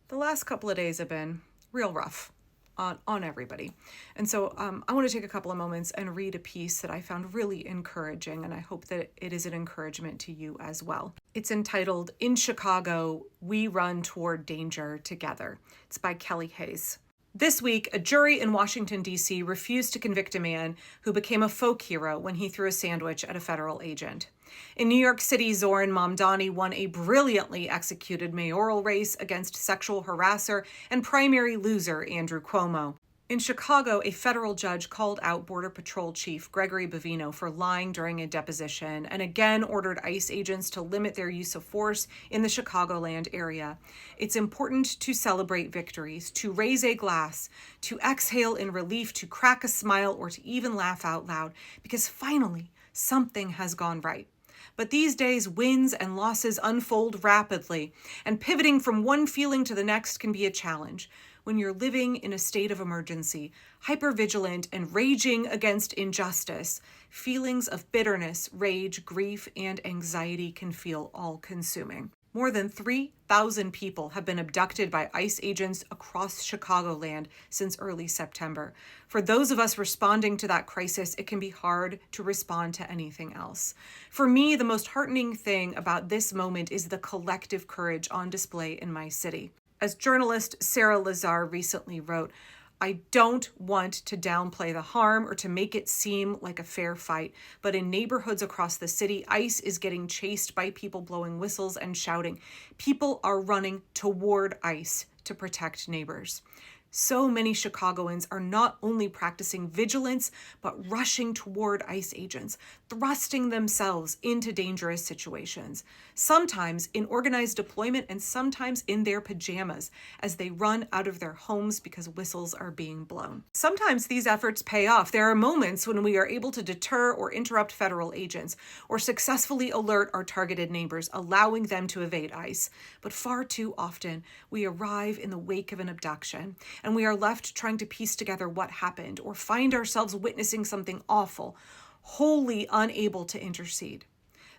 The last couple of days have been real rough on everybody. And so I want to take a couple of moments and read a piece that I found really encouraging, and I hope that it is an encouragement to you as well. It's entitled, "In Chicago, We Run Toward Danger Together." It's by Kelly Hayes. This week, a jury in Washington, D.C. refused to convict a man who became a folk hero when he threw a sandwich at a federal agent. In New York City, Zoran Mamdani won a brilliantly executed mayoral race against sexual harasser and primary loser Andrew Cuomo. In Chicago, a federal judge called out Border Patrol Chief Gregory Bovino for lying during a deposition and again ordered ICE agents to limit their use of force in the Chicagoland area. It's important to celebrate victories, to raise a glass, to exhale in relief, to crack a smile, or to even laugh out loud, because finally something has gone right. But these days, wins and losses unfold rapidly, and pivoting from one feeling to the next can be a challenge. When you're living in a state of emergency, hypervigilant and raging against injustice, feelings of bitterness, rage, grief, and anxiety can feel all-consuming. More than 3,000 people have been abducted by ICE agents across Chicagoland since early September. For those of us responding to that crisis, it can be hard to respond to anything else. For me, the most heartening thing about this moment is the collective courage on display in my city. As journalist Sarah Lazar recently wrote, "I don't want to downplay the harm or to make it seem like a fair fight, but in neighborhoods across the city, ICE is getting chased by people blowing whistles and shouting. People are running toward ICE to protect neighbors." So many Chicagoans are not only practicing vigilance, but rushing toward ICE agents, thrusting themselves into dangerous situations, sometimes in organized deployment and sometimes in their pajamas as they run out of their homes because whistles are being blown. Sometimes these efforts pay off. There are moments when we are able to deter or interrupt federal agents or successfully alert our targeted neighbors, allowing them to evade ICE. But far too often, we arrive in the wake of an abduction, and we are left trying to piece together what happened or find ourselves witnessing something awful, wholly unable to intercede.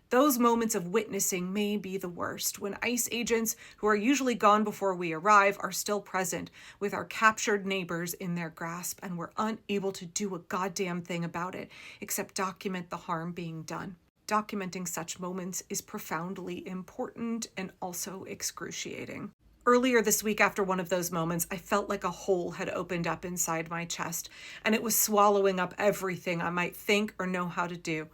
Those moments of witnessing may be the worst, when ICE agents, who are usually gone before we arrive, are still present with our captured neighbors in their grasp, and we're unable to do a goddamn thing about it except document the harm being done. Documenting such moments is profoundly important and also excruciating. Earlier this week, after one of those moments, I felt like a hole had opened up inside my chest, and it was swallowing up everything I might think or know how to do.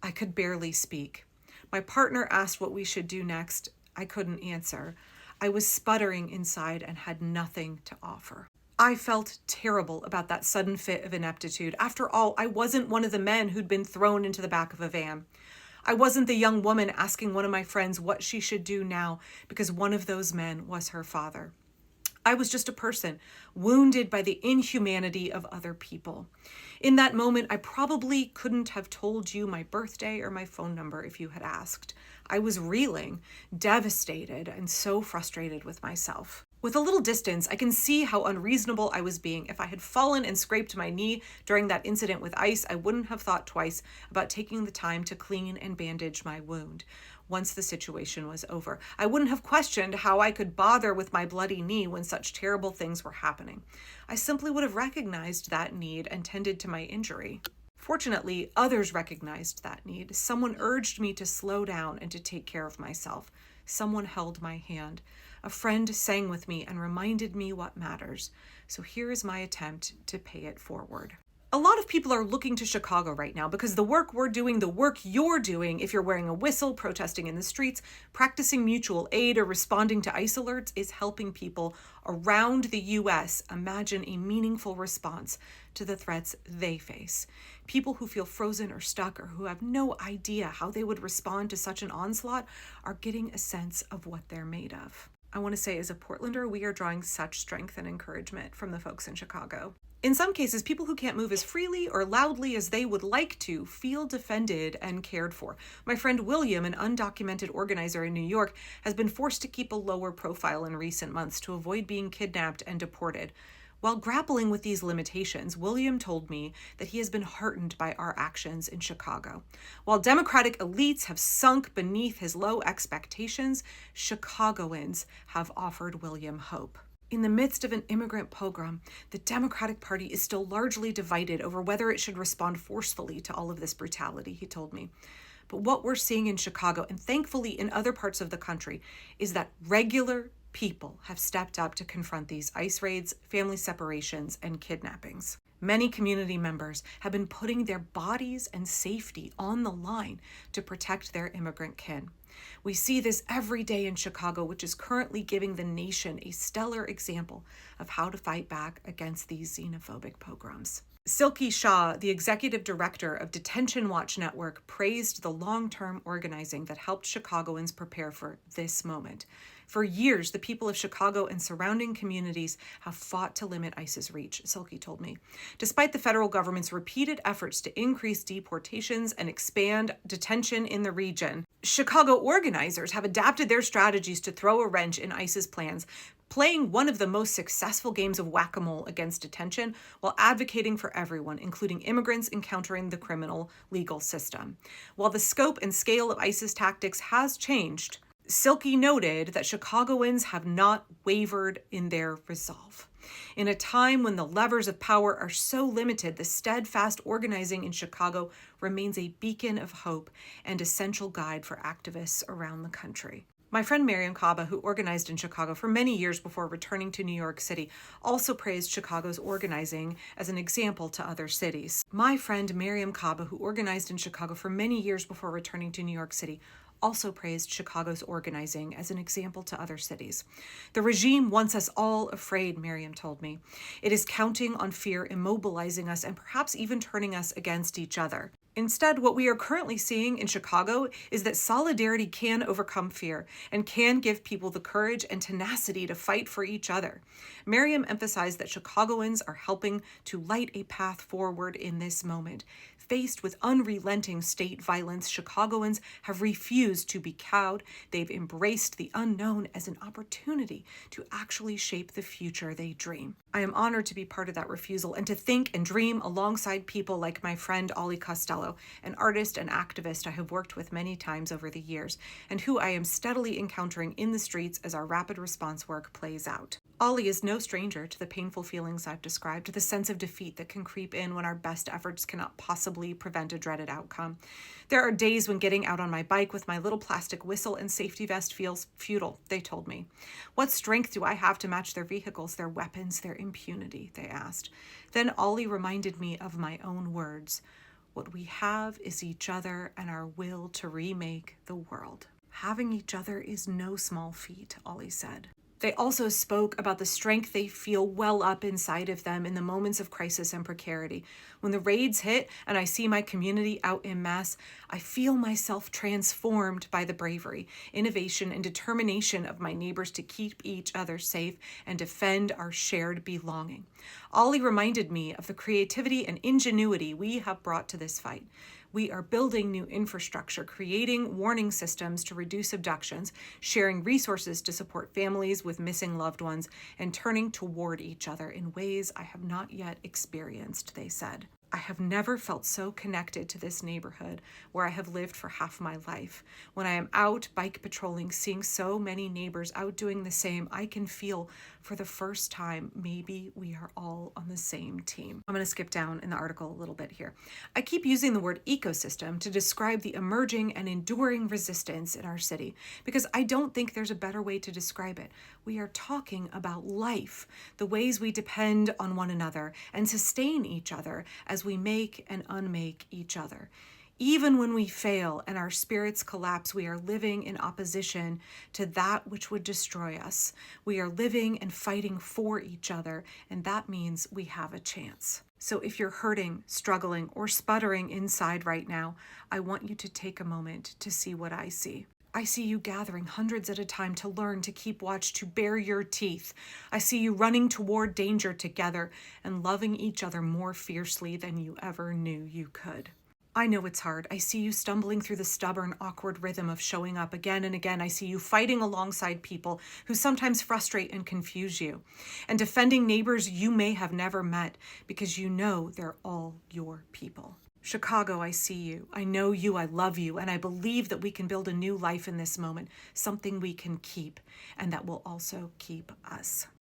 I could barely speak. My partner asked what we should do next. I couldn't answer. I was sputtering inside and had nothing to offer. I felt terrible about that sudden fit of ineptitude. After all, I wasn't one of the men who'd been thrown into the back of a van. I wasn't the young woman asking one of my friends what she should do now because one of those men was her father. I was just a person wounded by the inhumanity of other people. In that moment, I probably couldn't have told you my birthday or my phone number if you had asked. I was reeling, devastated, and so frustrated with myself. With a little distance, I can see how unreasonable I was being. If I had fallen and scraped my knee during that incident with ICE, I wouldn't have thought twice about taking the time to clean and bandage my wound once the situation was over. I wouldn't have questioned how I could bother with my bloody knee when such terrible things were happening. I simply would have recognized that need and tended to my injury. Fortunately, others recognized that need. Someone urged me to slow down and to take care of myself. Someone held my hand. A friend sang with me and reminded me what matters. So here is my attempt to pay it forward. A lot of people are looking to Chicago right now because the work we're doing, the work you're doing, if you're wearing a whistle, protesting in the streets, practicing mutual aid, or responding to ICE alerts, is helping people around the U.S. imagine a meaningful response to the threats they face. People who feel frozen or stuck or who have no idea how they would respond to such an onslaught are getting a sense of what they're made of. I want to say, as a Portlander, we are drawing such strength and encouragement from the folks in Chicago. In some cases, people who can't move as freely or loudly as they would like to feel defended and cared for. My friend William, an undocumented organizer in New York, has been forced to keep a lower profile in recent months to avoid being kidnapped and deported. While grappling with these limitations, William told me that he has been heartened by our actions in Chicago. While Democratic elites have sunk beneath his low expectations, Chicagoans have offered William hope. In the midst of an immigrant pogrom, the Democratic Party is still largely divided over whether it should respond forcefully to all of this brutality, he told me. But what we're seeing in Chicago, and thankfully in other parts of the country, is that regular people have stepped up to confront these ICE raids, family separations, and kidnappings. Many community members have been putting their bodies and safety on the line to protect their immigrant kin. We see this every day in Chicago, which is currently giving the nation a stellar example of how to fight back against these xenophobic pogroms. Silky Shah, the executive director of Detention Watch Network, praised the long-term organizing that helped Chicagoans prepare for this moment. For years, the people of Chicago and surrounding communities have fought to limit ICE's reach, Silky told me. Despite the federal government's repeated efforts to increase deportations and expand detention in the region, Chicago organizers have adapted their strategies to throw a wrench in ICE's plans, playing one of the most successful games of whack-a-mole against detention while advocating for everyone, including immigrants encountering the criminal legal system. While the scope and scale of ICE's tactics has changed, Silky noted that Chicagoans have not wavered in their resolve. In a time when the levers of power are so limited, the steadfast organizing in Chicago remains a beacon of hope and essential guide for activists around the country. My friend Miriam Kaba, who organized in Chicago for many years before returning to New York City, also praised Chicago's organizing as an example to other cities. My friend Miriam Kaba, who organized in Chicago for many years before returning to New York City, also praised Chicago's organizing as an example to other cities. The regime wants us all afraid, Miriam told me. It is counting on fear, immobilizing us, and perhaps even turning us against each other. Instead, what we are currently seeing in Chicago is that solidarity can overcome fear and can give people the courage and tenacity to fight for each other. Miriam emphasized that Chicagoans are helping to light a path forward in this moment. Faced with unrelenting state violence, Chicagoans have refused to be cowed. They've embraced the unknown as an opportunity to actually shape the future they dream. I am honored to be part of that refusal and to think and dream alongside people like my friend Ollie Costello, an artist and activist I have worked with many times over the years, and who I am steadily encountering in the streets as our rapid response work plays out. Ollie is no stranger to the painful feelings I've described, to the sense of defeat that can creep in when our best efforts cannot possibly prevent a dreaded outcome. There are days when getting out on my bike with my little plastic whistle and safety vest feels futile, they told me. What strength do I have to match their vehicles, their weapons, their impunity, they asked. Then Ollie reminded me of my own words. What we have is each other and our will to remake the world. Having each other is no small feat, Ollie said. They also spoke about the strength they feel well up inside of them in the moments of crisis and precarity. When the raids hit and I see my community out en masse, I feel myself transformed by the bravery, innovation, and determination of my neighbors to keep each other safe and defend our shared belonging. Ollie reminded me of the creativity and ingenuity we have brought to this fight. We are building new infrastructure, creating warning systems to reduce abductions, sharing resources to support families with missing loved ones, and turning toward each other in ways I have not yet experienced, they said. I have never felt so connected to this neighborhood where I have lived for half my life. When I am out bike patrolling, seeing so many neighbors out doing the same, I can feel for the first time, maybe we are all on the same team. I'm going to skip down in the article a little bit here. I keep using the word ecosystem to describe the emerging and enduring resistance in our city because I don't think there's a better way to describe it. We are talking about life, the ways we depend on one another and sustain each other as we make and unmake each other. Even when we fail and our spirits collapse, we are living in opposition to that which would destroy us. We are living and fighting for each other, and that means we have a chance. So if you're hurting, struggling, or sputtering inside right now, I want you to take a moment to see what I see. I see you gathering hundreds at a time to learn, to keep watch, to bare your teeth. I see you running toward danger together and loving each other more fiercely than you ever knew you could. I know it's hard. I see you stumbling through the stubborn, awkward rhythm of showing up again and again. I see you fighting alongside people who sometimes frustrate and confuse you, and defending neighbors you may have never met because you know they're all your people. Chicago, I see you. I know you. I love you. And I believe that we can build a new life in this moment, something we can keep, and that will also keep us.